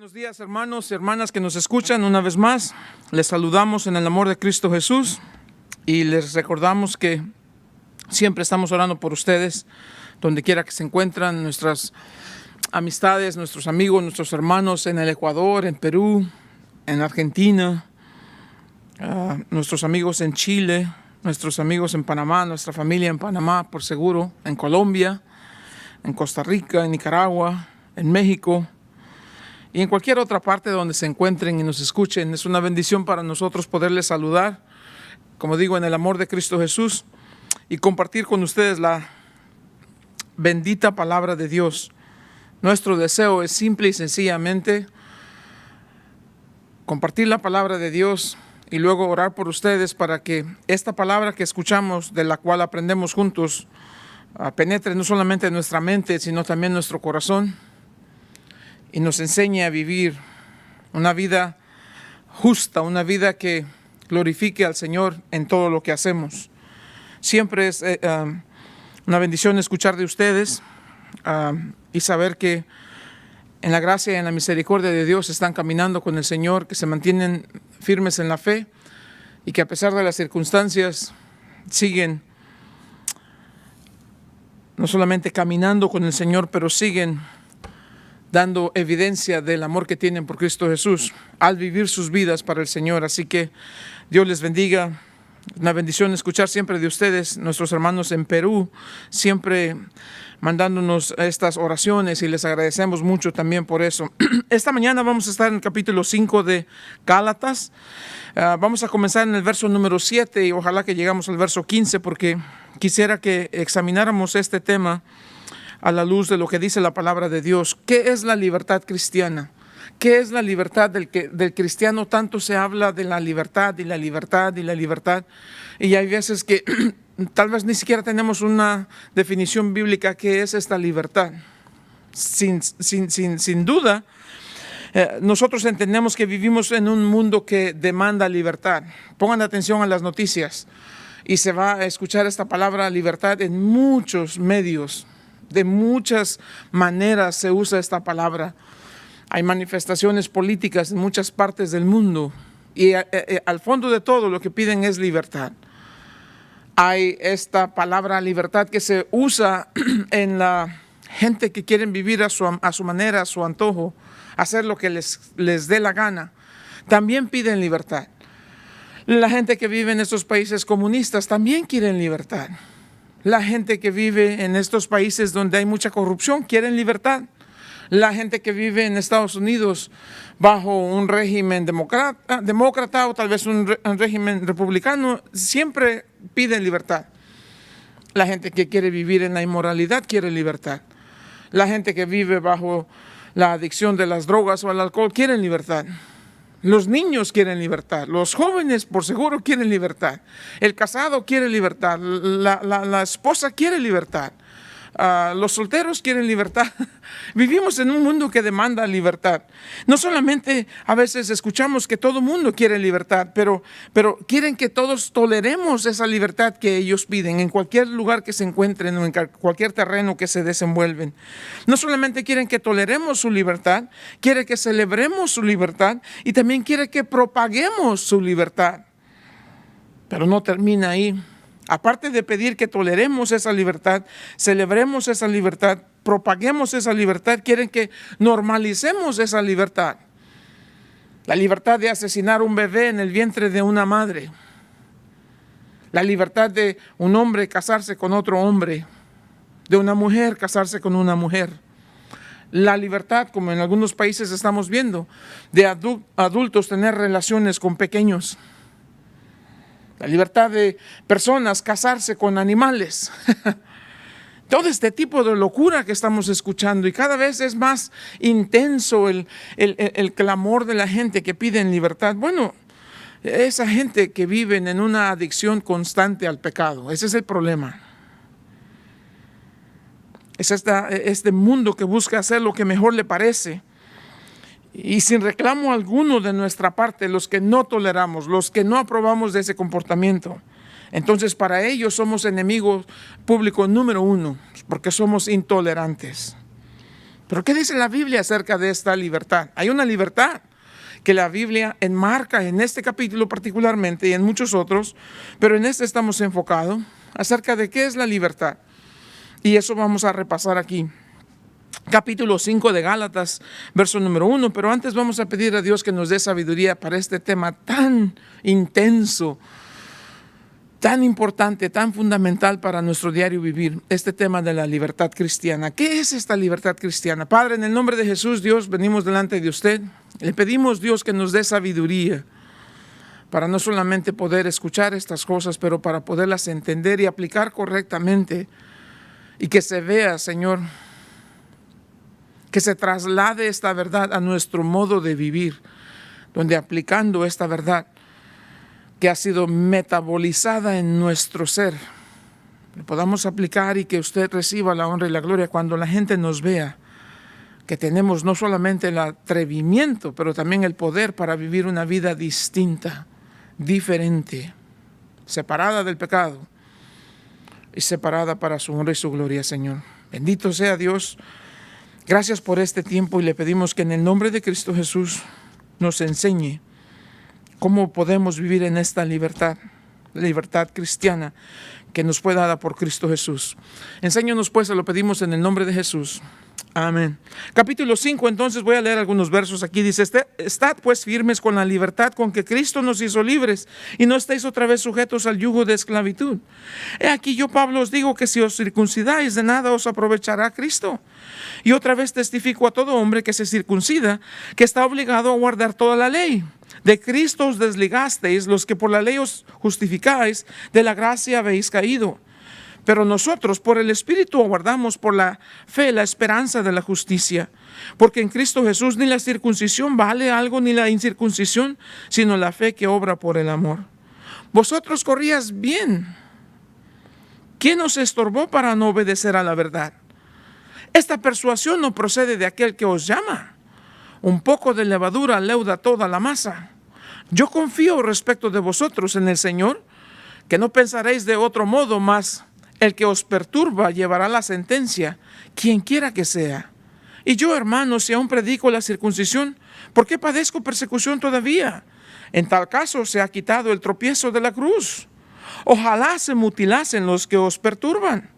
Buenos días, hermanos y hermanas que nos escuchan una vez más. Les saludamos en el amor de Cristo Jesús y les recordamos que siempre estamos orando por ustedes, donde quiera que se encuentran, nuestras amistades, nuestros amigos, nuestros hermanos en el Ecuador, en Perú, en Argentina, nuestros amigos en Chile, nuestros amigos en Panamá, nuestra familia en Panamá, por seguro, en Colombia, en Costa Rica, en Nicaragua, en México y en cualquier otra parte donde se encuentren y nos escuchen. Es una bendición para nosotros poderles saludar, como digo, en el amor de Cristo Jesús y compartir con ustedes la bendita palabra de Dios. Nuestro deseo es simple y sencillamente compartir la palabra de Dios y luego orar por ustedes para que esta palabra que escuchamos, de la cual aprendemos juntos, penetre no solamente en nuestra mente, sino también en nuestro corazón y nos enseñe a vivir una vida justa, una vida que glorifique al Señor en todo lo que hacemos. Siempre es una bendición escuchar de ustedes y saber que en la gracia y en la misericordia de Dios están caminando con el Señor, que se mantienen firmes en la fe y que a pesar de las circunstancias siguen no solamente caminando con el Señor, pero siguen dando evidencia del amor que tienen por Cristo Jesús al vivir sus vidas para el Señor. Así que Dios les bendiga. Una bendición escuchar siempre de ustedes, nuestros hermanos en Perú, siempre mandándonos estas oraciones y les agradecemos mucho también por eso. Esta mañana vamos a estar en el capítulo 5 de Gálatas. Vamos a comenzar en el verso número 7 y ojalá que llegamos al verso 15 porque quisiera que examináramos este tema a la luz de lo que dice la palabra de Dios. ¿Qué es la libertad cristiana? ¿Qué es la libertad del cristiano? Tanto se habla de la libertad y la libertad y la libertad. Y hay veces que tal vez ni siquiera tenemos una definición bíblica qué es esta libertad. Sin duda, nosotros entendemos que vivimos en un mundo que demanda libertad. Pongan atención a las noticias y se va a escuchar esta palabra libertad en muchos medios. De muchas maneras se usa esta palabra. Hay manifestaciones políticas en muchas partes del mundo y al fondo de todo lo que piden es libertad. Hay esta palabra libertad que se usa en la gente que quieren vivir a su manera, a su antojo, hacer lo que les dé la gana. También piden libertad. La gente que vive en estos países comunistas también quieren libertad. La gente que vive en estos países donde hay mucha corrupción quieren libertad. La gente que vive en Estados Unidos bajo un régimen demócrata o tal vez un régimen republicano siempre piden libertad. La gente que quiere vivir en la inmoralidad quiere libertad. La gente que vive bajo la adicción de las drogas o al alcohol quieren libertad. Los niños quieren libertad, los jóvenes por seguro quieren libertad, el casado quiere libertad, la esposa quiere libertad, los solteros quieren libertad. Vivimos en un mundo que demanda libertad. No solamente a veces escuchamos que todo mundo quiere libertad, pero quieren que todos toleremos esa libertad que ellos piden en cualquier lugar que se encuentren o en cualquier terreno que se desenvuelven. No solamente quieren que toleremos su libertad, quieren que celebremos su libertad y también quieren que propaguemos su libertad. Pero no termina ahí. Aparte de pedir que toleremos esa libertad, celebremos esa libertad, propaguemos esa libertad, quieren que normalicemos esa libertad. La libertad de asesinar un bebé en el vientre de una madre. La libertad de un hombre casarse con otro hombre, de una mujer casarse con una mujer. La libertad, como en algunos países estamos viendo, de adultos tener relaciones con pequeños. La libertad de personas casarse con animales. Todo este tipo de locura que estamos escuchando y cada vez es más intenso el clamor de la gente que piden libertad. Bueno, esa gente que vive en una adicción constante al pecado, ese es el problema. Es este mundo que busca hacer lo que mejor le parece. Y sin reclamo alguno de nuestra parte, los que no toleramos, los que no aprobamos de ese comportamiento, entonces para ellos somos enemigos públicos número uno, porque somos intolerantes. Pero ¿qué dice la Biblia acerca de esta libertad? Hay una libertad que la Biblia enmarca en este capítulo particularmente y en muchos otros, pero en este estamos enfocados acerca de qué es la libertad. Y eso vamos a repasar aquí. Capítulo 5 de Gálatas, verso número 1. Pero antes vamos a pedir a Dios que nos dé sabiduría para este tema tan intenso, tan importante, tan fundamental para nuestro diario vivir, este tema de la libertad cristiana. ¿Qué es esta libertad cristiana? Padre, en el nombre de Jesús, Dios, venimos delante de usted. Le pedimos, Dios, que nos dé sabiduría para no solamente poder escuchar estas cosas, pero para poderlas entender y aplicar correctamente, y que se vea, Señor, que se traslade esta verdad a nuestro modo de vivir, donde aplicando esta verdad que ha sido metabolizada en nuestro ser, lo podamos aplicar y que usted reciba la honra y la gloria cuando la gente nos vea que tenemos no solamente el atrevimiento, pero también el poder para vivir una vida distinta, diferente, separada del pecado y separada para su honra y su gloria, Señor. Bendito sea Dios. Gracias por este tiempo y le pedimos que en el nombre de Cristo Jesús nos enseñe cómo podemos vivir en esta libertad cristiana que nos fue dada por Cristo Jesús. Enséñanos pues, se lo pedimos en el nombre de Jesús. Amén. Capítulo 5, entonces voy a leer algunos versos aquí. Dice, estad pues firmes con la libertad con que Cristo nos hizo libres, y no estéis otra vez sujetos al yugo de esclavitud. He aquí yo, Pablo, os digo que si os circuncidáis, de nada os aprovechará Cristo. Y otra vez testifico a todo hombre que se circuncida, que está obligado a guardar toda la ley. De Cristo os desligasteis, los que por la ley os justificáis, de la gracia habéis caído. Pero nosotros por el Espíritu aguardamos por la fe la esperanza de la justicia. Porque en Cristo Jesús ni la circuncisión vale algo, ni la incircuncisión, sino la fe que obra por el amor. Vosotros corríais bien. ¿Quién os estorbó para no obedecer a la verdad? Esta persuasión no procede de aquel que os llama. Un poco de levadura leuda toda la masa. Yo confío respecto de vosotros en el Señor, que no pensaréis de otro modo, mas el que os perturba llevará la sentencia, quien quiera que sea. Y yo, hermanos, si aún predico la circuncisión, ¿por qué padezco persecución todavía? En tal caso se ha quitado el tropiezo de la cruz. Ojalá se mutilasen los que os perturban.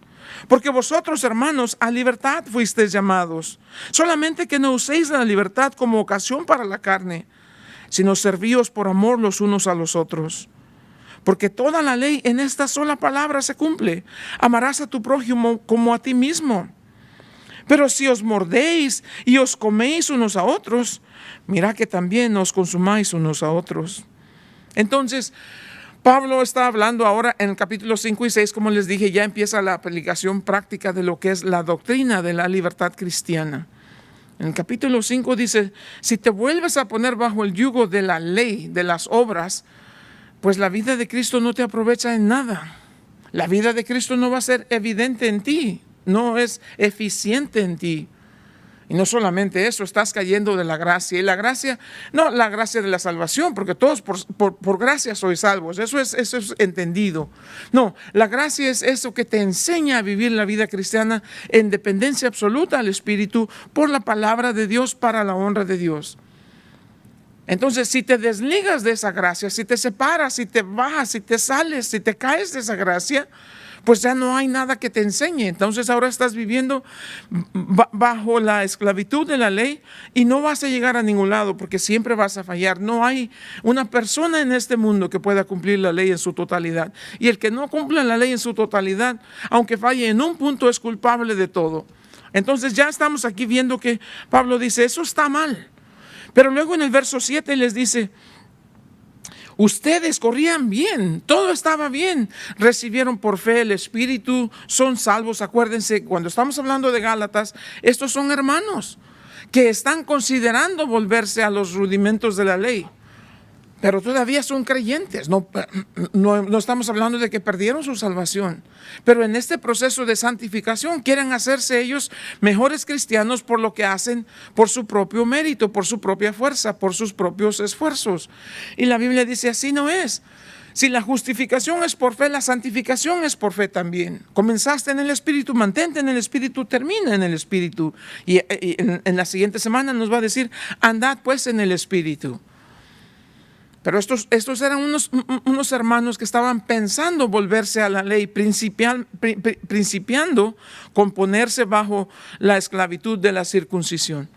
Porque vosotros, hermanos, a libertad fuisteis llamados. Solamente que no uséis la libertad como ocasión para la carne, sino servíos por amor los unos a los otros. Porque toda la ley en esta sola palabra se cumple: amarás a tu prójimo como a ti mismo. Pero si os mordéis y os coméis unos a otros, mirad que también os consumáis unos a otros. Entonces, Pablo está hablando ahora en el capítulo 5 y 6, como les dije, ya empieza la aplicación práctica de lo que es la doctrina de la libertad cristiana. En el capítulo 5 dice, si te vuelves a poner bajo el yugo de la ley, de las obras, pues la vida de Cristo no te aprovecha en nada. La vida de Cristo no va a ser evidente en ti, no es eficiente en ti. Y no solamente eso, estás cayendo de la gracia. Y la gracia, no la gracia de la salvación, porque todos por gracia sois salvos. Eso es entendido. No, la gracia es eso que te enseña a vivir la vida cristiana en dependencia absoluta al Espíritu por la palabra de Dios para la honra de Dios. Entonces, si te desligas de esa gracia, si te separas, si te bajas, si te sales, si te caes de esa gracia, pues ya no hay nada que te enseñe. Entonces ahora estás viviendo bajo la esclavitud de la ley y no vas a llegar a ningún lado porque siempre vas a fallar. No hay una persona en este mundo que pueda cumplir la ley en su totalidad. Y el que no cumpla la ley en su totalidad, aunque falle en un punto, es culpable de todo. Entonces ya estamos aquí viendo que Pablo dice, eso está mal. Pero luego en el verso 7 les dice, ustedes corrían bien, todo estaba bien, recibieron por fe el Espíritu, son salvos. Acuérdense, cuando estamos hablando de Gálatas, estos son hermanos que están considerando volverse a los rudimentos de la ley, pero todavía son creyentes. No estamos hablando de que perdieron su salvación, pero en este proceso de santificación quieren hacerse ellos mejores cristianos por lo que hacen, por su propio mérito, por su propia fuerza, por sus propios esfuerzos. Y la Biblia dice, así no es. Si la justificación es por fe, la santificación es por fe también. Comenzaste en el Espíritu, mantente en el Espíritu, termina en el Espíritu. Y en la siguiente semana nos va a decir, andad pues en el Espíritu. Pero estos eran unos hermanos que estaban pensando volverse a la ley, principiando con ponerse bajo la esclavitud de la circuncisión.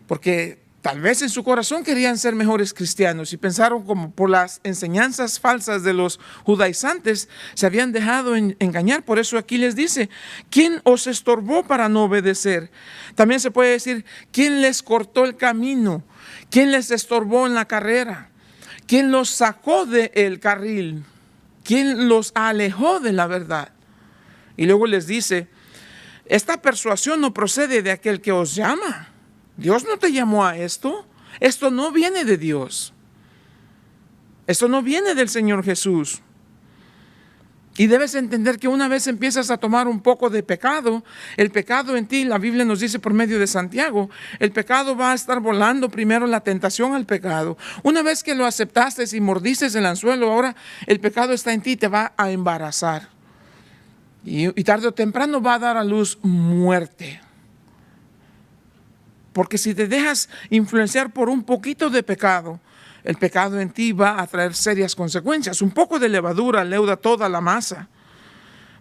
Porque tal vez en su corazón querían ser mejores cristianos y pensaron como por las enseñanzas falsas de los judaizantes se habían dejado engañar. Por eso aquí les dice, ¿quién os estorbó para no obedecer? También se puede decir, ¿quién les cortó el camino? ¿Quién les estorbó en la carrera? ¿Quién los sacó del carril? ¿Quién los alejó de la verdad? Y luego les dice, esta persuasión no procede de aquel que os llama. Dios no te llamó a esto. Esto no viene de Dios. Esto no viene del Señor Jesús. Y debes entender que una vez empiezas a tomar un poco de pecado, el pecado en ti, la Biblia nos dice por medio de Santiago, el pecado va a estar volando primero la tentación al pecado. Una vez que lo aceptaste y mordiste el anzuelo, ahora el pecado está en ti y te va a embarazar. Y tarde o temprano va a dar a luz muerte. Porque si te dejas influenciar por un poquito de pecado, el pecado en ti va a traer serias consecuencias. Un poco de levadura leuda toda la masa.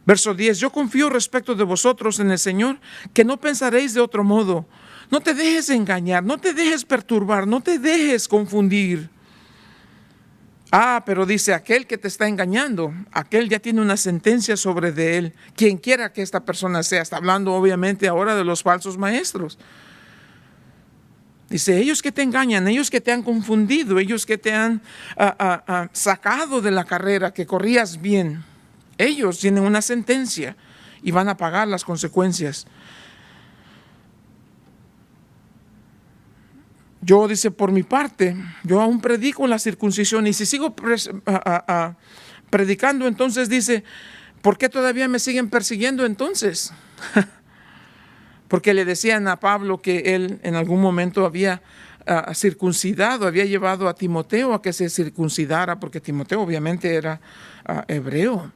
Verso 10, yo confío respecto de vosotros en el Señor, que no pensaréis de otro modo. No te dejes engañar, no te dejes perturbar, no te dejes confundir. Pero dice, aquel que te está engañando, aquel ya tiene una sentencia sobre de él. Quien quiera que esta persona sea, está hablando obviamente ahora de los falsos maestros. Dice, ellos que te engañan, ellos que te han confundido, ellos que te han sacado de la carrera, que corrías bien, ellos tienen una sentencia y van a pagar las consecuencias. Yo, dice, por mi parte, yo aún predico la circuncisión y si sigo predicando, entonces dice, ¿por qué todavía me siguen persiguiendo entonces? Porque le decían a Pablo que él en algún momento había circuncidado, había llevado a Timoteo a que se circuncidara, porque Timoteo obviamente era hebreo.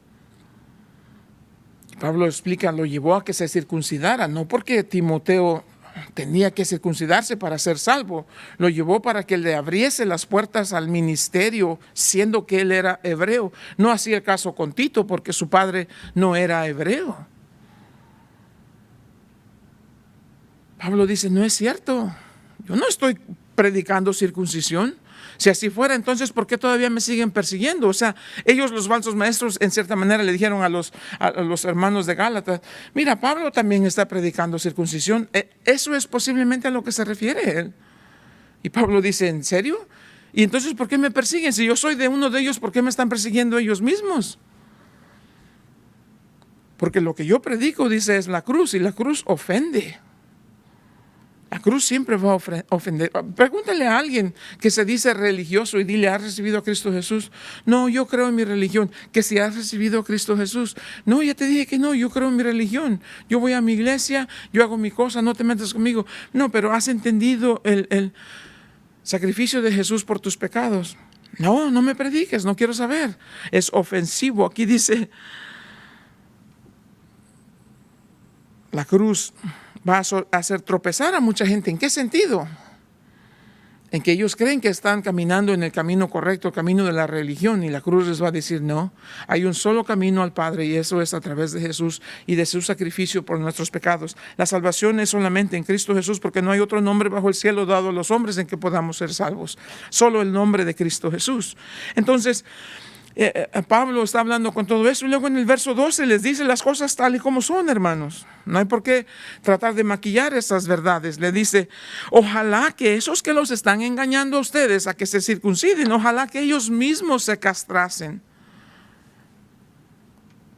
Pablo explica, lo llevó a que se circuncidara, no porque Timoteo tenía que circuncidarse para ser salvo, lo llevó para que le abriese las puertas al ministerio, siendo que él era hebreo. No hacía el caso con Tito, porque su padre no era hebreo. Pablo dice, no es cierto, yo no estoy predicando circuncisión. Si así fuera, entonces, ¿por qué todavía me siguen persiguiendo? O sea, ellos, los falsos maestros, en cierta manera le dijeron a los hermanos de Gálatas, mira, Pablo también está predicando circuncisión. Eso es posiblemente a lo que se refiere él. Y Pablo dice, ¿en serio? Y entonces, ¿por qué me persiguen? Si yo soy de uno de ellos, ¿por qué me están persiguiendo ellos mismos? Porque lo que yo predico, dice, es la cruz, y la cruz ofende. La cruz siempre va a ofender. Pregúntale a alguien que se dice religioso y dile, ¿has recibido a Cristo Jesús? No, yo creo en mi religión. Que si has recibido a Cristo Jesús. No, ya te dije que no, yo creo en mi religión. Yo voy a mi iglesia, yo hago mi cosa, no te metas conmigo. No, pero ¿has entendido el sacrificio de Jesús por tus pecados? No, no me prediques, no quiero saber. Es ofensivo. Aquí dice, la cruz va a hacer tropezar a mucha gente. ¿En qué sentido? En que ellos creen que están caminando en el camino correcto, el camino de la religión, y la cruz les va a decir, no, hay un solo camino al Padre, y eso es a través de Jesús y de su sacrificio por nuestros pecados. La salvación es solamente en Cristo Jesús, porque no hay otro nombre bajo el cielo dado a los hombres en que podamos ser salvos. Solo el nombre de Cristo Jesús. Entonces, Pablo está hablando con todo eso y luego en el verso 12 les dice las cosas tal y como son, hermanos. No hay por qué tratar de maquillar esas verdades. Le dice, ojalá que esos que los están engañando a ustedes a que se circunciden, ojalá que ellos mismos se castrasen.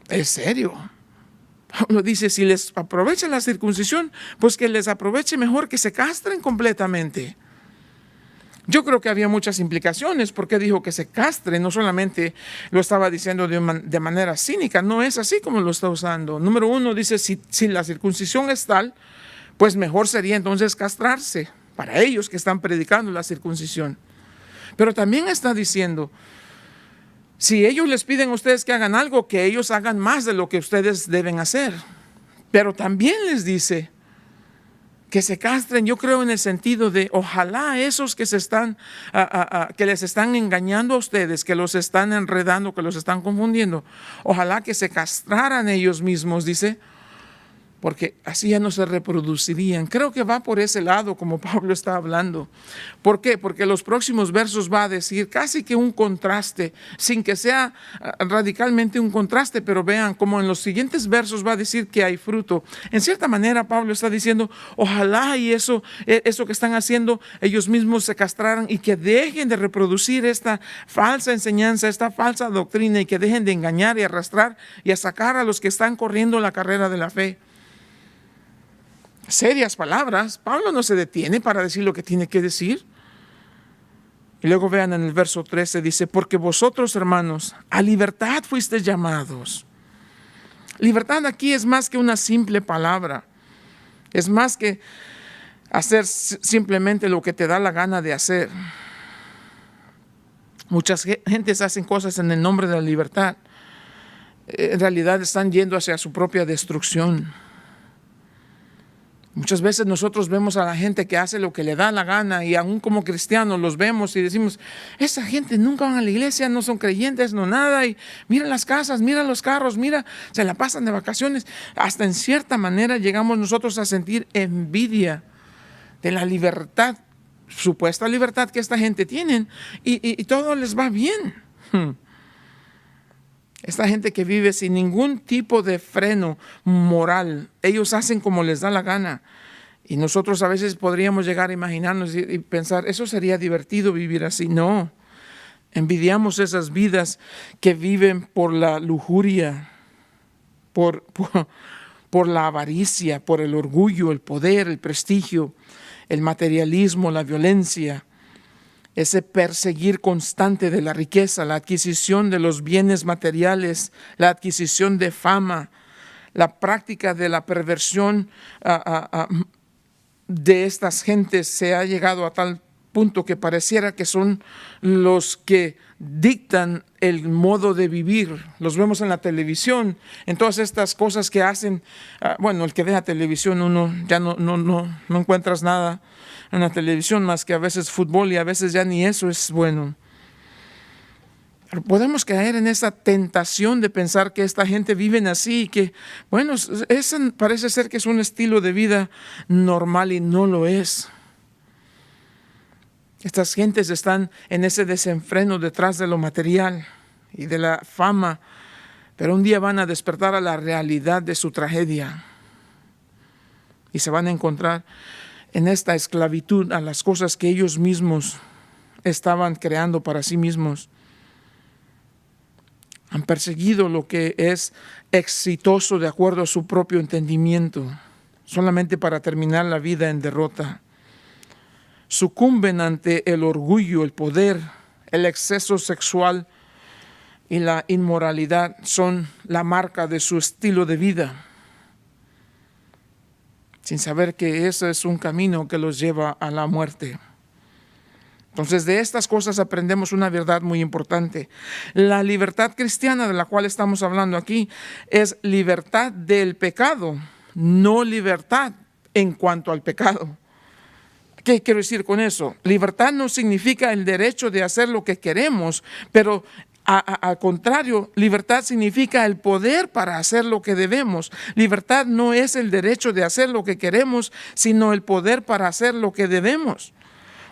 ¿Es serio? Pablo dice, si les aprovecha la circuncisión, pues que les aproveche mejor que se castren completamente. Yo creo que había muchas implicaciones porque dijo que se castre, no solamente lo estaba diciendo de manera cínica, no es así como lo está usando. Número uno, dice, si la circuncisión es tal, pues mejor sería entonces castrarse, para ellos que están predicando la circuncisión. Pero también está diciendo, Si ellos les piden a ustedes que hagan algo, que ellos hagan más de lo que ustedes deben hacer. Pero también les dice que se castren, yo creo en el sentido de ojalá esos que que les están engañando a ustedes, que los están enredando, que los están confundiendo, ojalá que se castraran ellos mismos, dice, porque así ya no se reproducirían. Creo que va por ese lado como Pablo está hablando. ¿Por qué? Porque los próximos versos va a decir casi que un contraste, sin que sea radicalmente un contraste, pero vean como en los siguientes versos va a decir que hay fruto. En cierta manera Pablo está diciendo, ojalá y eso que están haciendo ellos mismos se castraran y que dejen de reproducir esta falsa enseñanza, esta falsa doctrina, y que dejen de engañar y arrastrar y a sacar a los que están corriendo la carrera de la fe. Serias palabras. Pablo no se detiene para decir lo que tiene que decir. Y luego vean en el verso 13, dice, porque vosotros, hermanos, a libertad fuisteis llamados. Libertad aquí es más que una simple palabra. Es más que hacer simplemente lo que te da la gana de hacer. Muchas gentes hacen cosas en el nombre de la libertad. En realidad están yendo hacia su propia destrucción. Muchas veces nosotros vemos a la gente que hace lo que le da la gana, y aún como cristianos los vemos y decimos, esa gente nunca van a la iglesia, no son creyentes, no nada, y mira las casas, mira los carros, mira, se la pasan de vacaciones. Hasta en cierta manera llegamos nosotros a sentir envidia de la libertad, supuesta libertad que esta gente tiene, y todo les va bien. Esta gente que vive sin ningún tipo de freno moral, ellos hacen como les da la gana. Y nosotros a veces podríamos llegar a imaginarnos y pensar, eso sería divertido vivir así. No, envidiamos esas vidas que viven por la lujuria, por la avaricia, por el orgullo, el poder, el prestigio, el materialismo, la violencia. Ese perseguir constante de la riqueza, la adquisición de los bienes materiales, la adquisición de fama, la práctica de la perversión de estas gentes se ha llegado a tal punto que pareciera que son los que dictan el modo de vivir. Los vemos en la televisión, en todas estas cosas que hacen. Bueno, el que ve la televisión, uno ya no encuentras nada en la televisión más que a veces fútbol, y a veces ya ni eso es bueno. Pero podemos caer en esa tentación de pensar que esta gente vive así y que, bueno, parece ser que es un estilo de vida normal, y no lo es. Estas gentes están en ese desenfreno detrás de lo material y de la fama, pero un día van a despertar a la realidad de su tragedia y se van a encontrar en esta esclavitud a las cosas que ellos mismos estaban creando para sí mismos. Han perseguido lo que es exitoso de acuerdo a su propio entendimiento, solamente para terminar la vida en derrota. Sucumben ante el orgullo, el poder, el exceso sexual y la inmoralidad son la marca de su estilo de vida, sin saber que ese es un camino que los lleva a la muerte. Entonces, de estas cosas aprendemos una verdad muy importante. La libertad cristiana de la cual estamos hablando aquí es libertad del pecado, no libertad en cuanto al pecado. ¿Qué quiero decir con eso? Libertad no significa el derecho de hacer lo que queremos, pero al contrario, libertad significa el poder para hacer lo que debemos. Libertad no es el derecho de hacer lo que queremos, sino el poder para hacer lo que debemos.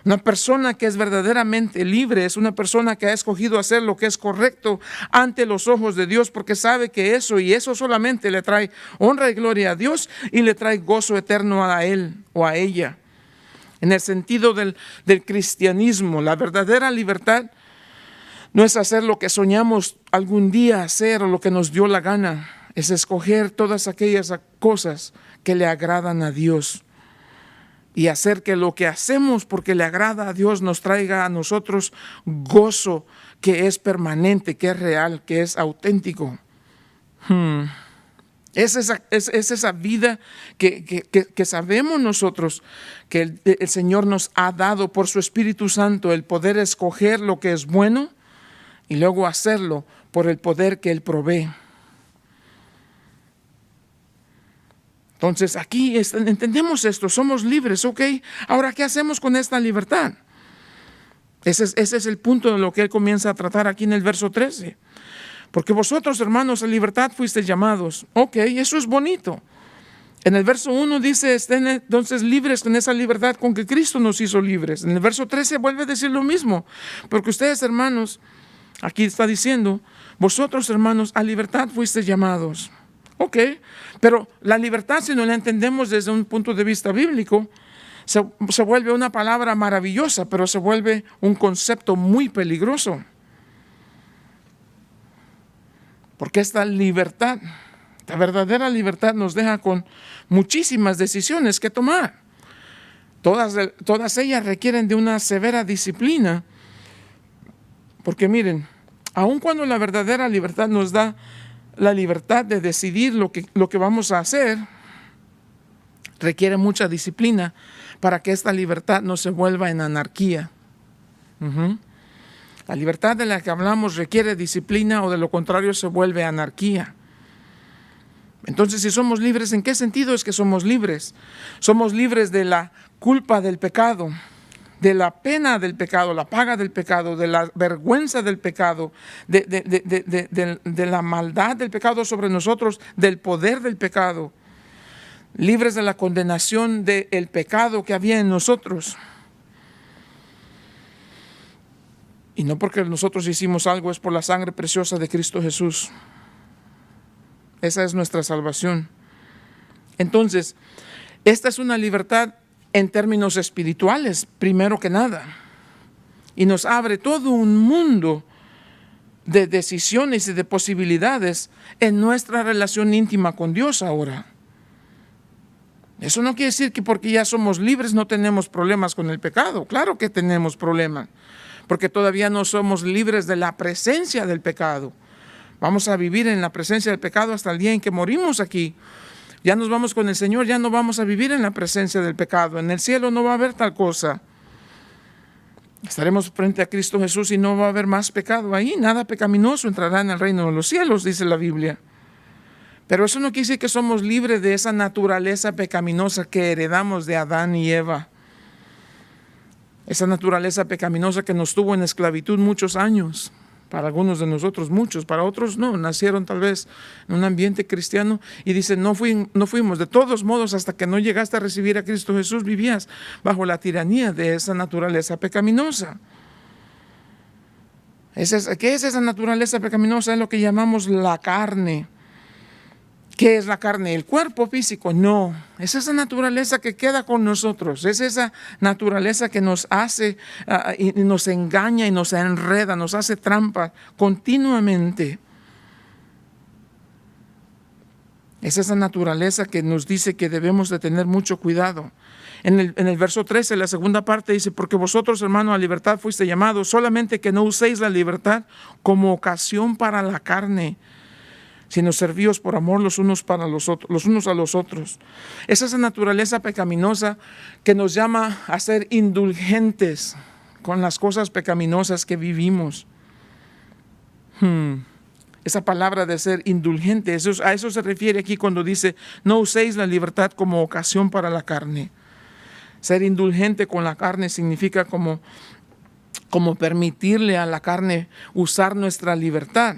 Una persona que es verdaderamente libre es una persona que ha escogido hacer lo que es correcto ante los ojos de Dios, porque sabe que eso y eso solamente le trae honra y gloria a Dios y le trae gozo eterno a él o a ella. En el sentido del cristianismo, la verdadera libertad no es hacer lo que soñamos algún día hacer o lo que nos dio la gana. Es escoger todas aquellas cosas que le agradan a Dios y hacer que lo que hacemos porque le agrada a Dios nos traiga a nosotros gozo que es permanente, que es real, que es auténtico. Es esa vida que sabemos nosotros que el Señor nos ha dado por su Espíritu Santo, el poder escoger lo que es bueno y luego hacerlo por el poder que Él provee. Entonces aquí entendemos esto, somos libres, ¿ok? Ahora, ¿qué hacemos con esta libertad? Ese es el punto de lo que Él comienza a tratar aquí en el verso 13. Porque vosotros, hermanos, a libertad fuisteis llamados. Ok, eso es bonito. En el verso 1 dice, estén entonces libres con esa libertad con que Cristo nos hizo libres. En el verso 13 vuelve a decir lo mismo. Porque ustedes, hermanos, aquí está diciendo, vosotros, hermanos, a libertad fuisteis llamados. Ok, pero la libertad, si no la entendemos desde un punto de vista bíblico, se vuelve una palabra maravillosa, pero se vuelve un concepto muy peligroso. Porque esta libertad, la verdadera libertad, nos deja con muchísimas decisiones que tomar. Todas ellas requieren de una severa disciplina. Porque miren, aun cuando la verdadera libertad nos da la libertad de decidir lo que vamos a hacer, requiere mucha disciplina para que esta libertad no se vuelva en anarquía. La libertad de la que hablamos requiere disciplina, o de lo contrario se vuelve anarquía. Entonces, si somos libres, ¿en qué sentido es que somos libres? Somos libres de la culpa del pecado, de la pena del pecado, la paga del pecado, de la vergüenza del pecado, de la maldad del pecado sobre nosotros, del poder del pecado. Libres de la condenación del pecado que había en nosotros. Y no porque nosotros hicimos algo, es por la sangre preciosa de Cristo Jesús. Esa es nuestra salvación. Entonces, esta es una libertad en términos espirituales, primero que nada. Y nos abre todo un mundo de decisiones y de posibilidades en nuestra relación íntima con Dios ahora. Eso no quiere decir que porque ya somos libres no tenemos problemas con el pecado. Claro que tenemos problemas, porque todavía no somos libres de la presencia del pecado. Vamos a vivir en la presencia del pecado hasta el día en que morimos aquí. Ya nos vamos con el Señor, ya no vamos a vivir en la presencia del pecado. En el cielo no va a haber tal cosa. Estaremos frente a Cristo Jesús y no va a haber más pecado ahí. Nada pecaminoso entrará en el reino de los cielos, dice la Biblia. Pero eso no quiere decir que somos libres de esa naturaleza pecaminosa que heredamos de Adán y Eva. Esa naturaleza pecaminosa que nos tuvo en esclavitud muchos años. Para algunos de nosotros muchos, para otros no, nacieron tal vez en un ambiente cristiano y dicen, no fuimos. De todos modos, hasta que no llegaste a recibir a Cristo Jesús, vivías bajo la tiranía de esa naturaleza pecaminosa. ¿Qué es esa naturaleza pecaminosa? Es lo que llamamos la carne. ¿Qué es la carne? ¿El cuerpo físico? No, es esa naturaleza que queda con nosotros, es esa naturaleza que nos hace y nos engaña y nos enreda, nos hace trampa continuamente. Es esa naturaleza que nos dice que debemos de tener mucho cuidado. En el verso 13, la segunda parte dice, porque vosotros, hermanos, a libertad fuiste llamados, solamente que no uséis la libertad como ocasión para la carne, sino servíos por amor los unos a los otros. Es esa naturaleza pecaminosa que nos llama a ser indulgentes con las cosas pecaminosas que vivimos. Esa palabra de ser indulgente, a eso se refiere aquí cuando dice, no uséis la libertad como ocasión para la carne. Ser indulgente con la carne significa como permitirle a la carne usar nuestra libertad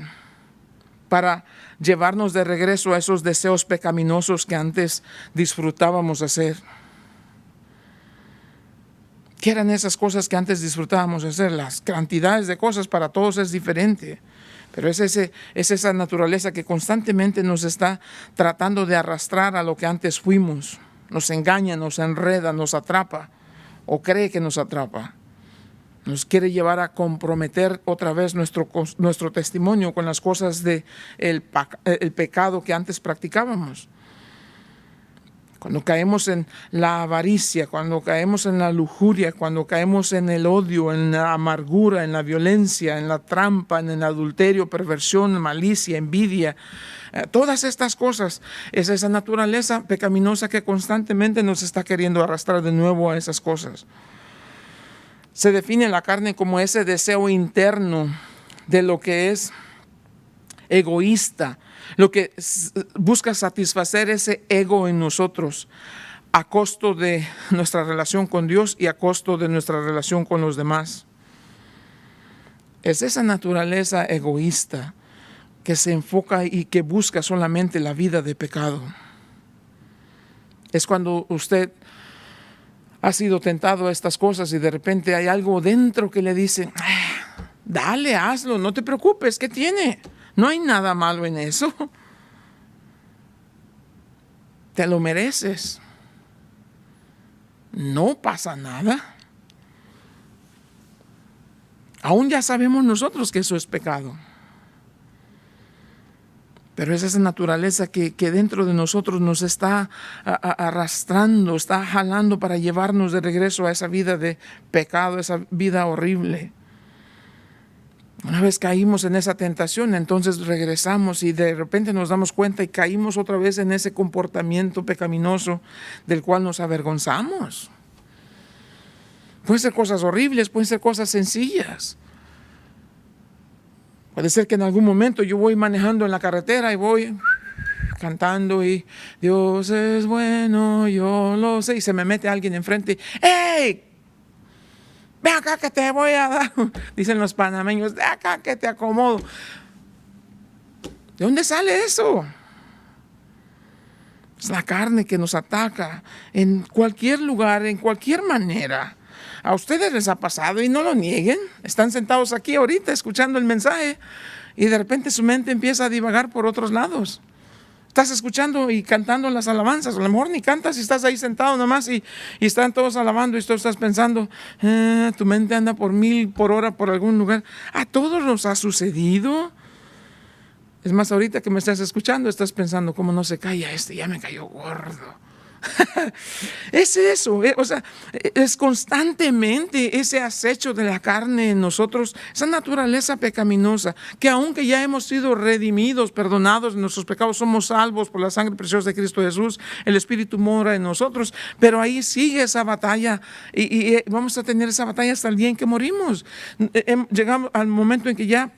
para llevarnos de regreso a esos deseos pecaminosos que antes disfrutábamos hacer. ¿Qué eran esas cosas que antes disfrutábamos hacer? Las cantidades de cosas para todos es diferente, pero es esa naturaleza que constantemente nos está tratando de arrastrar a lo que antes fuimos. Nos engaña, nos enreda, nos atrapa o cree que nos atrapa. Nos quiere llevar a comprometer otra vez nuestro testimonio con las cosas del pecado que antes practicábamos. Cuando caemos en la avaricia, cuando caemos en la lujuria, cuando caemos en el odio, en la amargura, en la violencia, en la trampa, en el adulterio, perversión, malicia, envidia, todas estas cosas, es esa naturaleza pecaminosa que constantemente nos está queriendo arrastrar de nuevo a esas cosas. Se define la carne como ese deseo interno de lo que es egoísta, lo que busca satisfacer ese ego en nosotros a costo de nuestra relación con Dios y a costo de nuestra relación con los demás. Es esa naturaleza egoísta que se enfoca y que busca solamente la vida de pecado. Es cuando usted ha sido tentado a estas cosas y de repente hay algo dentro que le dice, dale, hazlo, no te preocupes, ¿qué tiene? No hay nada malo en eso. Te lo mereces. No pasa nada. Aún ya sabemos nosotros que eso es pecado. Pero es esa naturaleza que dentro de nosotros nos está arrastrando, está jalando para llevarnos de regreso a esa vida de pecado, esa vida horrible. Una vez caímos en esa tentación, entonces regresamos y de repente nos damos cuenta y caímos otra vez en ese comportamiento pecaminoso del cual nos avergonzamos. Pueden ser cosas horribles, pueden ser cosas sencillas. Puede ser que en algún momento yo voy manejando en la carretera y voy cantando y Dios es bueno, yo lo sé, y se me mete alguien enfrente. ¡Hey! Ven acá que te voy a dar, dicen los panameños, de acá que te acomodo. ¿De dónde sale eso? Es la carne que nos ataca en cualquier lugar, en cualquier manera. A ustedes les ha pasado y no lo nieguen. Están sentados aquí ahorita escuchando el mensaje y de repente su mente empieza a divagar por otros lados. Estás escuchando y cantando las alabanzas. A lo mejor ni cantas y estás ahí sentado nomás y están todos alabando y tú estás pensando, tu mente anda por 1000 por hora por algún lugar. A todos nos ha sucedido. Es más, ahorita que me estás escuchando estás pensando, ¿cómo no se calla este? Ya me cayó gordo. Es eso, o sea, es constantemente ese acecho de la carne en nosotros, esa naturaleza pecaminosa, que aunque ya hemos sido redimidos, perdonados de nuestros pecados, somos salvos por la sangre preciosa de Cristo Jesús, el Espíritu mora en nosotros, pero ahí sigue esa batalla y vamos a tener esa batalla hasta el día en que morimos. Llegamos al momento en que ya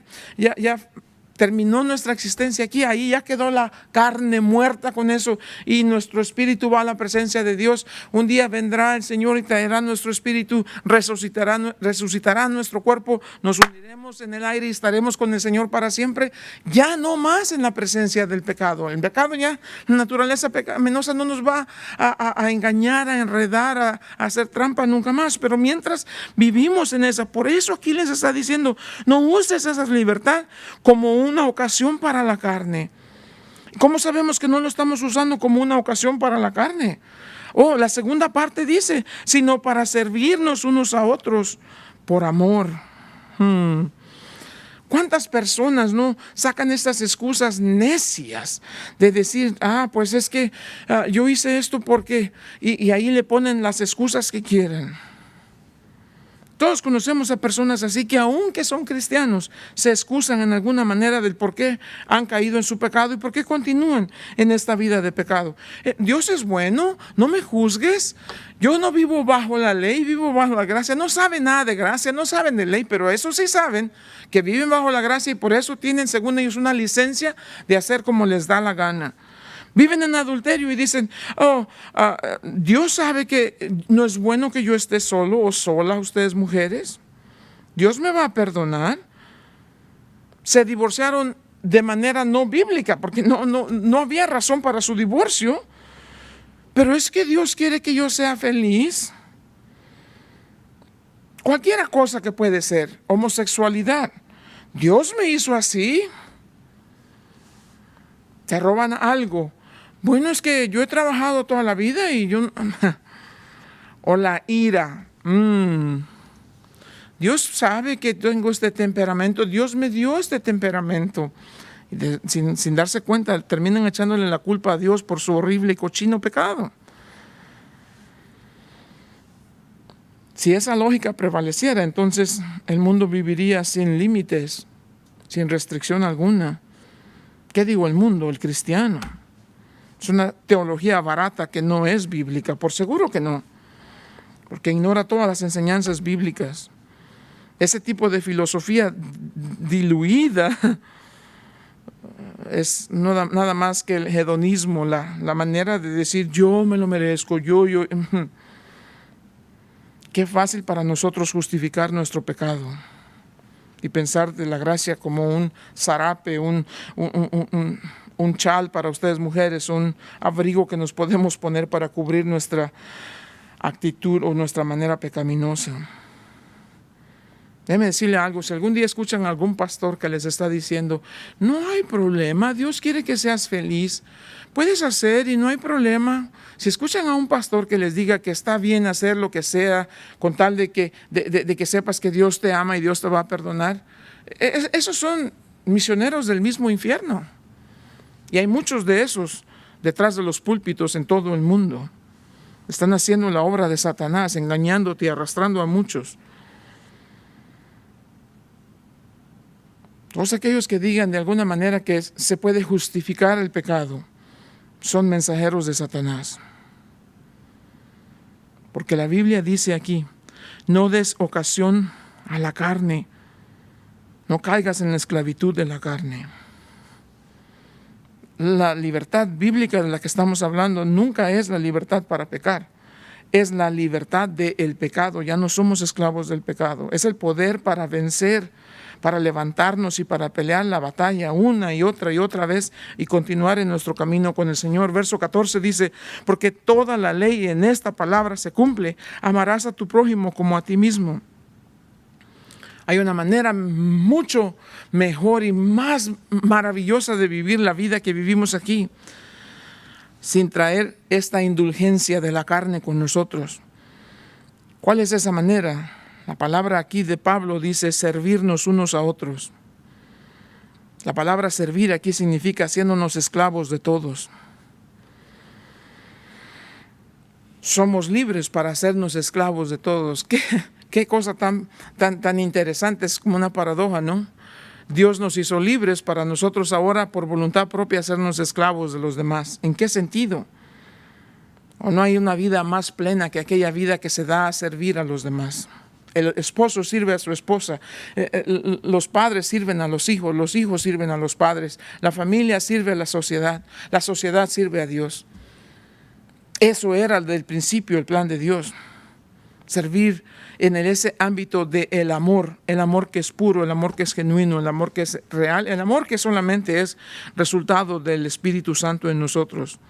terminó nuestra existencia aquí, ahí ya quedó la carne muerta con eso y nuestro espíritu va a la presencia de Dios. Un día vendrá el Señor y traerá nuestro espíritu, resucitará nuestro cuerpo, nos uniremos en el aire y estaremos con el Señor para siempre, ya no más en la presencia del pecado. El pecado ya, la naturaleza pecaminosa no nos va a engañar, a enredar, a hacer trampa nunca más, pero mientras vivimos en esa, por eso aquí les está diciendo, no uses esa libertad como una ocasión para la carne. ¿Cómo sabemos que no lo estamos usando como una ocasión para la carne? La segunda parte dice, sino para servirnos unos a otros por amor. ¿Cuántas personas no sacan estas excusas necias de decir, pues es que yo hice esto porque, y ahí le ponen las excusas que quieren? Todos conocemos a personas así que aunque son cristianos, se excusan en alguna manera del por qué han caído en su pecado y por qué continúan en esta vida de pecado. Dios es bueno, no me juzgues. Yo no vivo bajo la ley, vivo bajo la gracia. No saben nada de gracia, no saben de ley, pero eso sí saben, que viven bajo la gracia y por eso tienen, según ellos, una licencia de hacer como les da la gana. Viven en adulterio y dicen, Dios sabe que no es bueno que yo esté solo o sola, ustedes mujeres. Dios me va a perdonar. Se divorciaron de manera no bíblica, porque no había razón para su divorcio. Pero es que Dios quiere que yo sea feliz. Cualquier cosa que puede ser, homosexualidad. Dios me hizo así. Te roban algo. Bueno, es que yo he trabajado toda la vida y yo... O la ira. Dios sabe que tengo este temperamento. Dios me dio este temperamento. Y sin darse cuenta, terminan echándole la culpa a Dios por su horrible y cochino pecado. Si esa lógica prevaleciera, entonces el mundo viviría sin límites, sin restricción alguna. ¿Qué digo el mundo? El cristiano. Es una teología barata que no es bíblica, por seguro que no, porque ignora todas las enseñanzas bíblicas. Ese tipo de filosofía diluida es nada más que el hedonismo, la manera de decir yo me lo merezco, yo. Qué fácil para nosotros justificar nuestro pecado y pensar de la gracia como un zarape, un chal para ustedes mujeres, un abrigo que nos podemos poner para cubrir nuestra actitud o nuestra manera pecaminosa. Déjeme decirle algo, si algún día escuchan a algún pastor que les está diciendo, no hay problema, Dios quiere que seas feliz, puedes hacer y no hay problema. Si escuchan a un pastor que les diga que está bien hacer lo que sea, con tal de que sepas que Dios te ama y Dios te va a perdonar, esos son misioneros del mismo infierno. Y hay muchos de esos detrás de los púlpitos en todo el mundo. Están haciendo la obra de Satanás, engañándote y arrastrando a muchos. Todos aquellos que digan de alguna manera que se puede justificar el pecado son mensajeros de Satanás. Porque la Biblia dice aquí, no des ocasión a la carne, no caigas en la esclavitud de la carne. La libertad bíblica de la que estamos hablando nunca es la libertad para pecar, es la libertad del pecado, ya no somos esclavos del pecado, es el poder para vencer, para levantarnos y para pelear la batalla una y otra vez y continuar en nuestro camino con el Señor. Verso 14 dice, porque toda la ley en esta palabra se cumple, amarás a tu prójimo como a ti mismo. Hay una manera mucho mejor y más maravillosa de vivir la vida que vivimos aquí, sin traer esta indulgencia de la carne con nosotros. ¿Cuál es esa manera? La palabra aquí de Pablo dice servirnos unos a otros. La palabra servir aquí significa haciéndonos esclavos de todos. Somos libres para hacernos esclavos de todos. Qué cosa tan interesante, es como una paradoja, ¿no? Dios nos hizo libres para nosotros ahora por voluntad propia hacernos esclavos de los demás. ¿En qué sentido? ¿O no hay una vida más plena que aquella vida que se da a servir a los demás? El esposo sirve a su esposa, los padres sirven a los hijos sirven a los padres, la familia sirve a la sociedad sirve a Dios. Eso era del principio el plan de Dios, servir en ese ámbito del amor, el amor que es puro, el amor que es genuino, el amor que es real, el amor que solamente es resultado del Espíritu Santo en nosotros.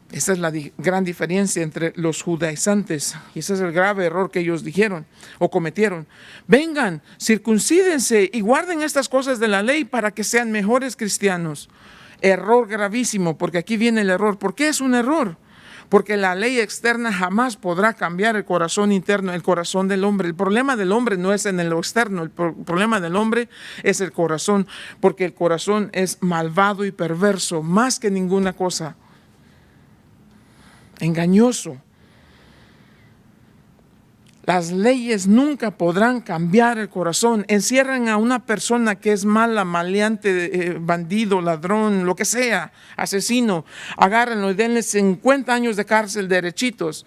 Esa es la gran diferencia entre los judaizantes, y ese es el grave error que ellos dijeron o cometieron. Vengan, circuncídense y guarden estas cosas de la ley para que sean mejores cristianos. Error gravísimo, porque aquí viene el error. ¿Por qué es un error? Porque la ley externa jamás podrá cambiar el corazón interno, el corazón del hombre. El problema del hombre no es en lo externo, el problema del hombre es el corazón, porque el corazón es malvado y perverso, más que ninguna cosa. Engañoso. Las leyes nunca podrán cambiar el corazón. Encierran a una persona que es mala, maleante, bandido, ladrón, lo que sea, asesino. Agárrenlo y denle 50 años de cárcel derechitos.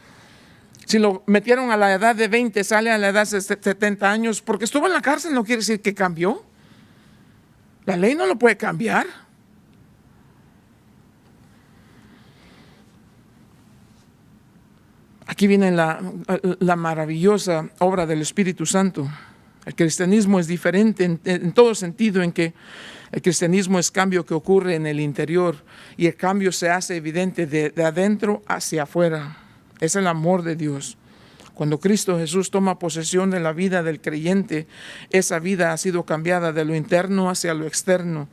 Si lo metieron a la edad de 20, sale a la edad de 70 años, porque estuvo en la cárcel no quiere decir que cambió. La ley no lo puede cambiar. Aquí viene la maravillosa obra del Espíritu Santo. El cristianismo es diferente en todo sentido, en que el cristianismo es cambio que ocurre en el interior y el cambio se hace evidente de adentro hacia afuera. Es el amor de Dios. Cuando Cristo Jesús toma posesión de la vida del creyente, esa vida ha sido cambiada de lo interno hacia lo externo.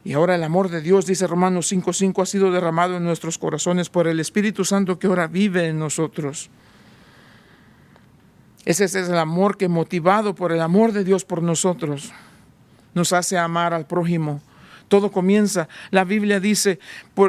Y ahora el amor de Dios, dice Romanos 5:5, ha sido derramado en nuestros corazones por el Espíritu Santo que ahora vive en nosotros. Ese es el amor que, motivado por el amor de Dios por nosotros, nos hace amar al prójimo. Todo comienza, la Biblia dice,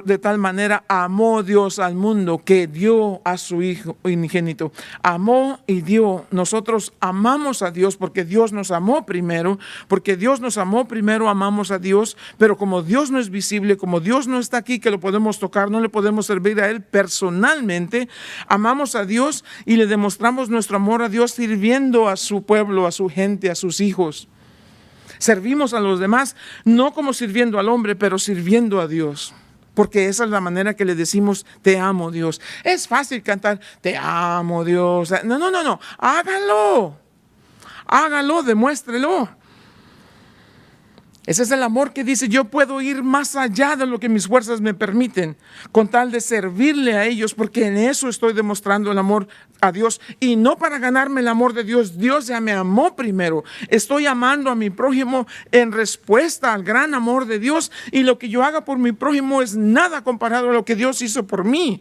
de tal manera amó Dios al mundo que dio a su Hijo unigénito. Amó y dio. Nosotros amamos a Dios porque Dios nos amó primero. Porque Dios nos amó primero, amamos a Dios. Pero como Dios no es visible, como Dios no está aquí que lo podemos tocar, no le podemos servir a Él personalmente, amamos a Dios y le demostramos nuestro amor a Dios sirviendo a su pueblo, a su gente, a sus hijos. Servimos a los demás, no como sirviendo al hombre, pero sirviendo a Dios. Porque esa es la manera que le decimos, te amo, Dios. Es fácil cantar, te amo, Dios. No. Hágalo, demuéstrelo. Ese es el amor que dice, yo puedo ir más allá de lo que mis fuerzas me permiten, con tal de servirle a ellos, porque en eso estoy demostrando el amor a Dios, y no para ganarme el amor de Dios. Dios ya me amó primero. Estoy amando a mi prójimo en respuesta al gran amor de Dios, y lo que yo haga por mi prójimo es nada comparado a lo que Dios hizo por mí.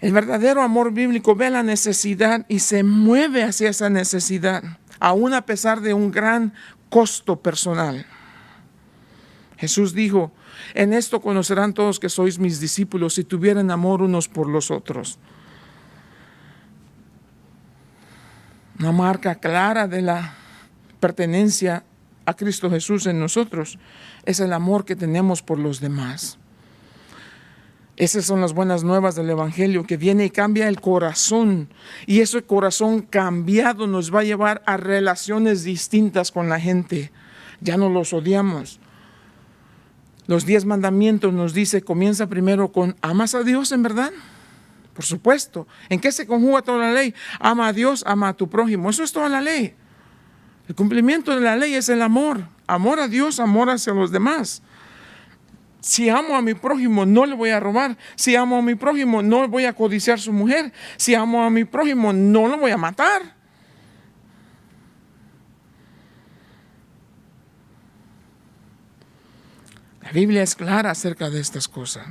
El verdadero amor bíblico ve la necesidad y se mueve hacia esa necesidad, aún a pesar de un gran costo personal. Jesús dijo, en esto conocerán todos que sois mis discípulos si tuvieran amor unos por los otros. Una marca clara de la pertenencia a Cristo Jesús en nosotros es el amor que tenemos por los demás. Esas son las buenas nuevas del Evangelio, que viene y cambia el corazón. Y ese corazón cambiado nos va a llevar a relaciones distintas con la gente. Ya no los odiamos. Los 10 mandamientos nos dice, comienza primero con, ¿amas a Dios en verdad? Por supuesto. ¿En qué se conjuga toda la ley? Ama a Dios, ama a tu prójimo. Eso es toda la ley. El cumplimiento de la ley es el amor. Amor a Dios, amor hacia los demás. Si amo a mi prójimo, no le voy a robar. Si amo a mi prójimo, no voy a codiciar su mujer. Si amo a mi prójimo, no lo voy a matar. La Biblia es clara acerca de estas cosas.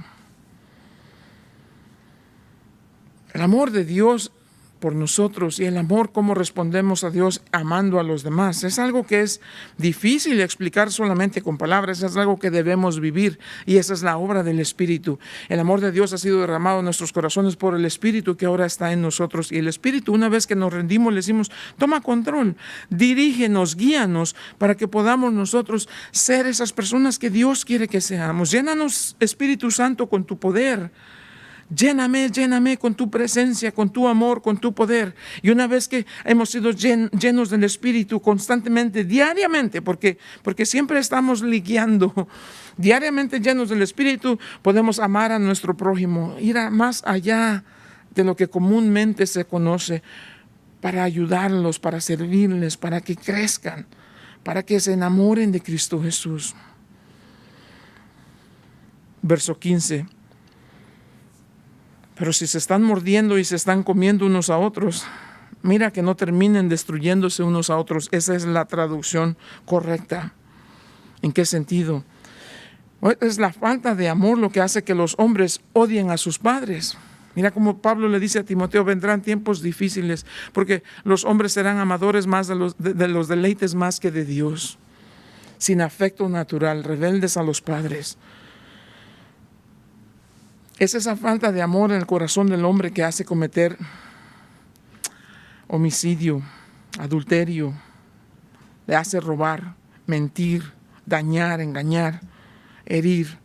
El amor de Dios por nosotros y el amor, cómo respondemos a Dios amando a los demás, es algo que es difícil de explicar solamente con palabras. Es algo que debemos vivir, y esa es la obra del Espíritu. El amor de Dios ha sido derramado en nuestros corazones por el Espíritu que ahora está en nosotros, y el Espíritu, una vez que nos rendimos, le decimos, toma control, dirígenos, guíanos, para que podamos nosotros ser esas personas que Dios quiere que seamos. Llénanos, Espíritu Santo, con tu poder. Lléname con tu presencia, con tu amor, con tu poder. Y una vez que hemos sido llenos del Espíritu constantemente, diariamente, porque siempre estamos lidiando, diariamente llenos del Espíritu, podemos amar a nuestro prójimo, ir más allá de lo que comúnmente se conoce, para ayudarlos, para servirles, para que crezcan, para que se enamoren de Cristo Jesús. Verso 15. Pero si se están mordiendo y se están comiendo unos a otros, mira que no terminen destruyéndose unos a otros. Esa es la traducción correcta. ¿En qué sentido? Es la falta de amor lo que hace que los hombres odien a sus padres. Mira como Pablo le dice a Timoteo, vendrán tiempos difíciles, porque los hombres serán amadores más de los deleites más que de Dios, sin afecto natural, rebeldes a los padres. Es esa falta de amor en el corazón del hombre que hace cometer homicidio, adulterio, le hace robar, mentir, dañar, engañar, herir.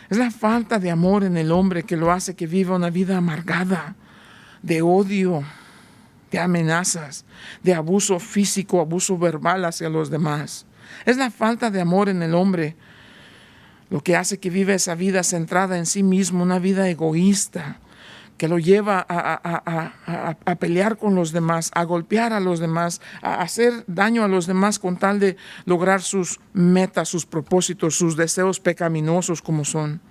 Es la falta de amor en el hombre que lo hace que viva una vida amargada, de odio, de amenazas, de abuso físico, abuso verbal hacia los demás. Es la falta de amor en el hombre lo que hace que viva esa vida centrada en sí mismo, una vida egoísta, que lo lleva a pelear con los demás, a golpear a los demás, a hacer daño a los demás con tal de lograr sus metas, sus propósitos, sus deseos pecaminosos como son.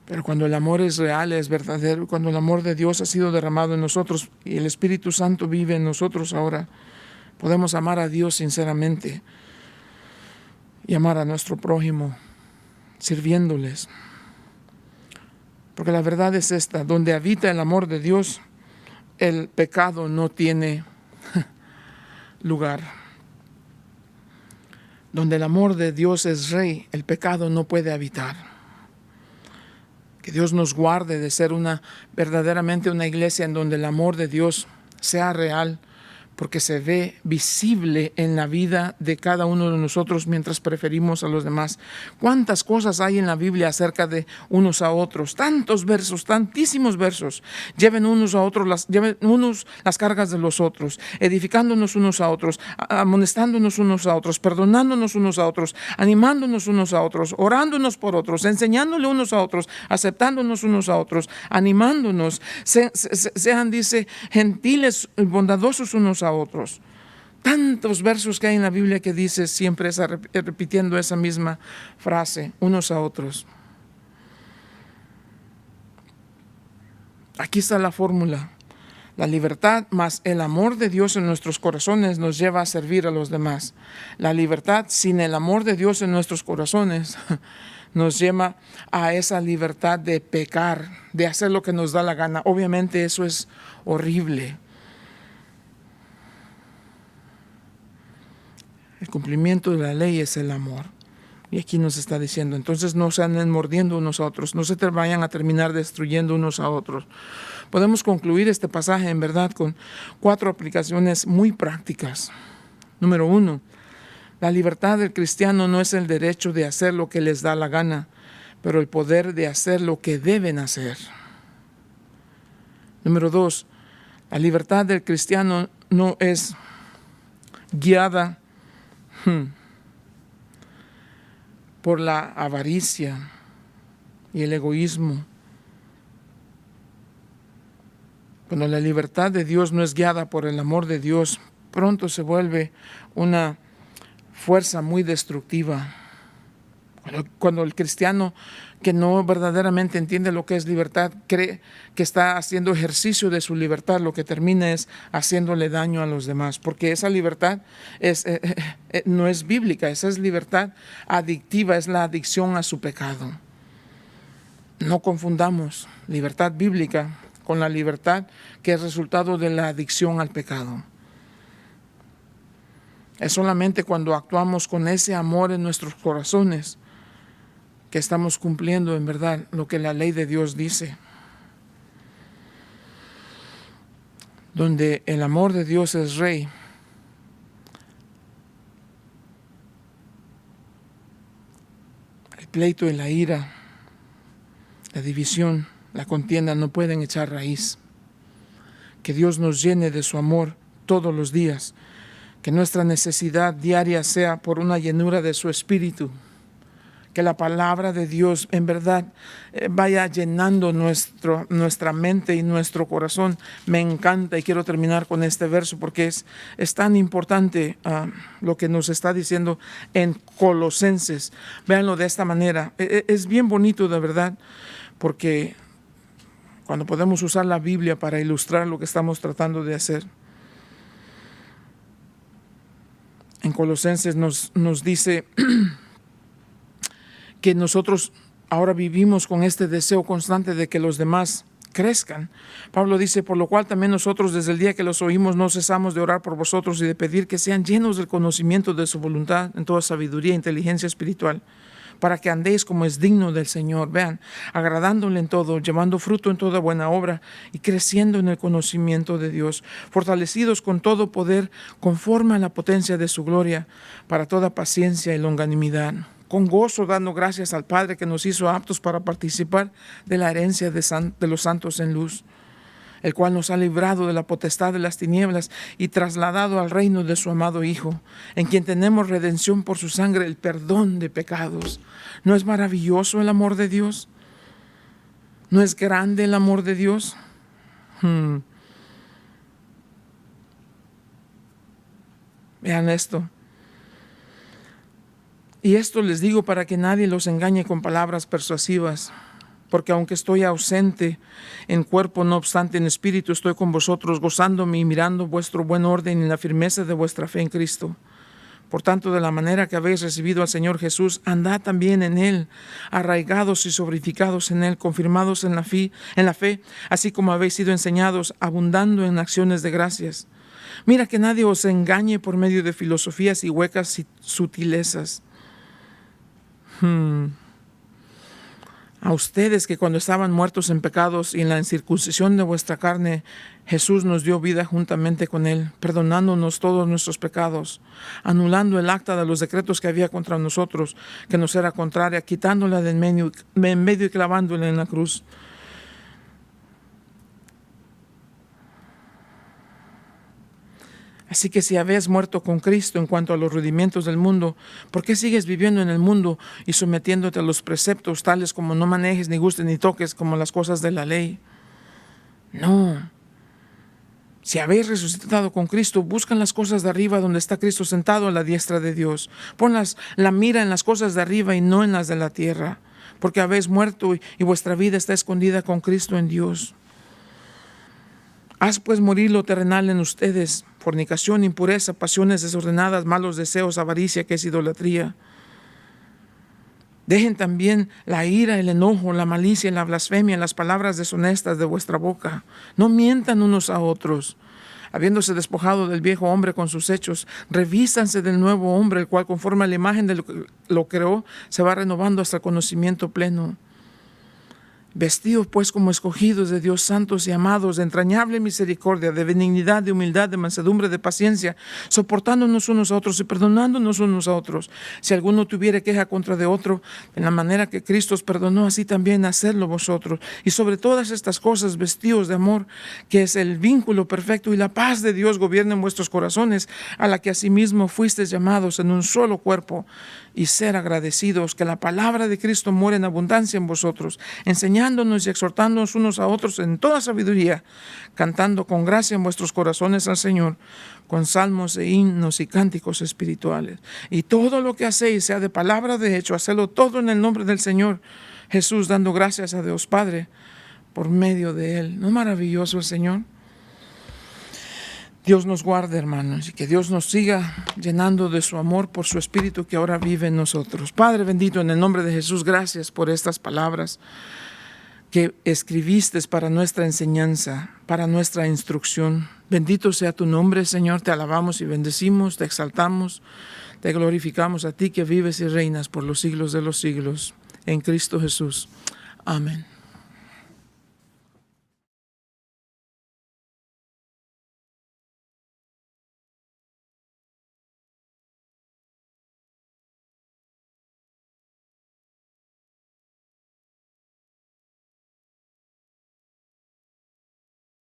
Pero cuando el amor es real, es verdadero, cuando el amor de Dios ha sido derramado en nosotros y el Espíritu Santo vive en nosotros ahora, podemos amar a Dios sinceramente y amar a nuestro prójimo, sirviéndoles. Porque la verdad es esta, donde habita el amor de Dios, el pecado no tiene lugar. Donde el amor de Dios es rey, el pecado no puede habitar. Que Dios nos guarde de ser verdaderamente una iglesia en donde el amor de Dios sea real, porque se ve visible en la vida de cada uno de nosotros mientras preferimos a los demás. ¿Cuántas cosas hay en la Biblia acerca de unos a otros? Tantos versos, tantísimos versos. Lleven unos las cargas de los otros, edificándonos unos a otros, amonestándonos unos a otros, perdonándonos unos a otros, animándonos unos a otros, orándonos por otros, enseñándole unos a otros, aceptándonos unos a otros, animándonos. Sean, dice, gentiles y bondadosos unos a otros. Tantos versos que hay en la Biblia que dice siempre repitiendo esa misma frase, unos a otros. Aquí está la fórmula. La libertad más el amor de Dios en nuestros corazones nos lleva a servir a los demás. La libertad sin el amor de Dios en nuestros corazones nos lleva a esa libertad de pecar, de hacer lo que nos da la gana. Obviamente eso es horrible. El cumplimiento de la ley es el amor. Y aquí nos está diciendo, entonces no se anden mordiendo unos a otros, no se vayan a terminar destruyendo unos a otros. Podemos concluir este pasaje en verdad con 4 aplicaciones muy prácticas. Número 1, la libertad del cristiano no es el derecho de hacer lo que les da la gana, pero el poder de hacer lo que deben hacer. Número 2, la libertad del cristiano no es guiada por la avaricia y el egoísmo. Cuando la libertad de Dios no es guiada por el amor de Dios, pronto se vuelve una fuerza muy destructiva. Cuando el cristiano que no verdaderamente entiende lo que es libertad, cree que está haciendo ejercicio de su libertad, lo que termina es haciéndole daño a los demás, porque esa libertad no es bíblica, esa es libertad adictiva, es la adicción a su pecado. No confundamos libertad bíblica con la libertad que es resultado de la adicción al pecado. Es solamente cuando actuamos con ese amor en nuestros corazones que estamos cumpliendo en verdad lo que la ley de Dios dice. Donde el amor de Dios es rey, el pleito y la ira, la división, la contienda no pueden echar raíz. Que Dios nos llene de su amor todos los días. Que nuestra necesidad diaria sea por una llenura de su espíritu. Que la palabra de Dios en verdad vaya llenando nuestra mente y nuestro corazón. Me encanta y quiero terminar con este verso porque es tan importante lo que nos está diciendo en Colosenses. Véanlo de esta manera. Es bien bonito de verdad porque cuando podemos usar la Biblia para ilustrar lo que estamos tratando de hacer. En Colosenses nos dice que nosotros ahora vivimos con este deseo constante de que los demás crezcan. Pablo dice, por lo cual también nosotros desde el día que los oímos no cesamos de orar por vosotros y de pedir que sean llenos del conocimiento de su voluntad en toda sabiduría e inteligencia espiritual, para que andéis como es digno del Señor, vean, agradándole en todo, llevando fruto en toda buena obra y creciendo en el conocimiento de Dios, fortalecidos con todo poder conforme a la potencia de su gloria, para toda paciencia y longanimidad, con gozo dando gracias al Padre que nos hizo aptos para participar de la herencia de los santos en luz, el cual nos ha librado de la potestad de las tinieblas y trasladado al reino de su amado Hijo, en quien tenemos redención por su sangre, el perdón de pecados. ¿No es maravilloso el amor de Dios? ¿No es grande el amor de Dios? Vean esto. Y esto les digo para que nadie los engañe con palabras persuasivas. Porque aunque estoy ausente en cuerpo, no obstante en espíritu estoy con vosotros, gozándome y mirando vuestro buen orden y la firmeza de vuestra fe en Cristo. Por tanto, de la manera que habéis recibido al Señor Jesús, andad también en Él, arraigados y solidificados en Él, confirmados en la fe, así como habéis sido enseñados, abundando en acciones de gracias. Mira que nadie os engañe por medio de filosofías y huecas sutilezas. A ustedes que cuando estaban muertos en pecados y en la incircuncisión de vuestra carne, Jesús nos dio vida juntamente con Él, perdonándonos todos nuestros pecados, anulando el acta de los decretos que había contra nosotros, que nos era contraria, quitándola de en medio y clavándola en la cruz. Así que si habéis muerto con Cristo en cuanto a los rudimientos del mundo, ¿por qué sigues viviendo en el mundo y sometiéndote a los preceptos tales como no manejes, ni gustes, ni toques, como las cosas de la ley? No. Si habéis resucitado con Cristo, buscan las cosas de arriba donde está Cristo sentado a la diestra de Dios. Pon la mira en las cosas de arriba y no en las de la tierra, porque habéis muerto y vuestra vida está escondida con Cristo en Dios. Haz pues morir lo terrenal en ustedes: fornicación, impureza, pasiones desordenadas, malos deseos, avaricia, que es idolatría. Dejen también la ira, el enojo, la malicia, la blasfemia, las palabras deshonestas de vuestra boca. No mientan unos a otros. Habiéndose despojado del viejo hombre con sus hechos, revístanse del nuevo hombre, el cual conforme a la imagen de lo que lo creó, se va renovando hasta el conocimiento pleno. Vestidos pues como escogidos de Dios, santos y amados, de entrañable misericordia, de benignidad, de humildad, de mansedumbre, de paciencia, soportándonos unos a otros y perdonándonos unos a otros. Si alguno tuviere queja contra de otro, en la manera que Cristo os perdonó, así también hacedlo vosotros. Y sobre todas estas cosas, vestidos de amor, que es el vínculo perfecto, y la paz de Dios gobierne en vuestros corazones, a la que asimismo fuisteis llamados en un solo cuerpo, y ser agradecidos, que la palabra de Cristo muere en abundancia en vosotros, enseñándonos y exhortándonos unos a otros en toda sabiduría, cantando con gracia en vuestros corazones al Señor, con salmos e himnos y cánticos espirituales. Y todo lo que hacéis, sea de palabra de hecho, hacedlo todo en el nombre del Señor Jesús, dando gracias a Dios Padre por medio de Él. ¿No es maravilloso el Señor? Dios nos guarde, hermanos, y que Dios nos siga llenando de su amor por su Espíritu que ahora vive en nosotros. Padre bendito, en el nombre de Jesús, gracias por estas palabras que escribiste para nuestra enseñanza, para nuestra instrucción. Bendito sea tu nombre, Señor. Te alabamos y bendecimos, te exaltamos, te glorificamos a ti que vives y reinas por los siglos de los siglos. En Cristo Jesús. Amén.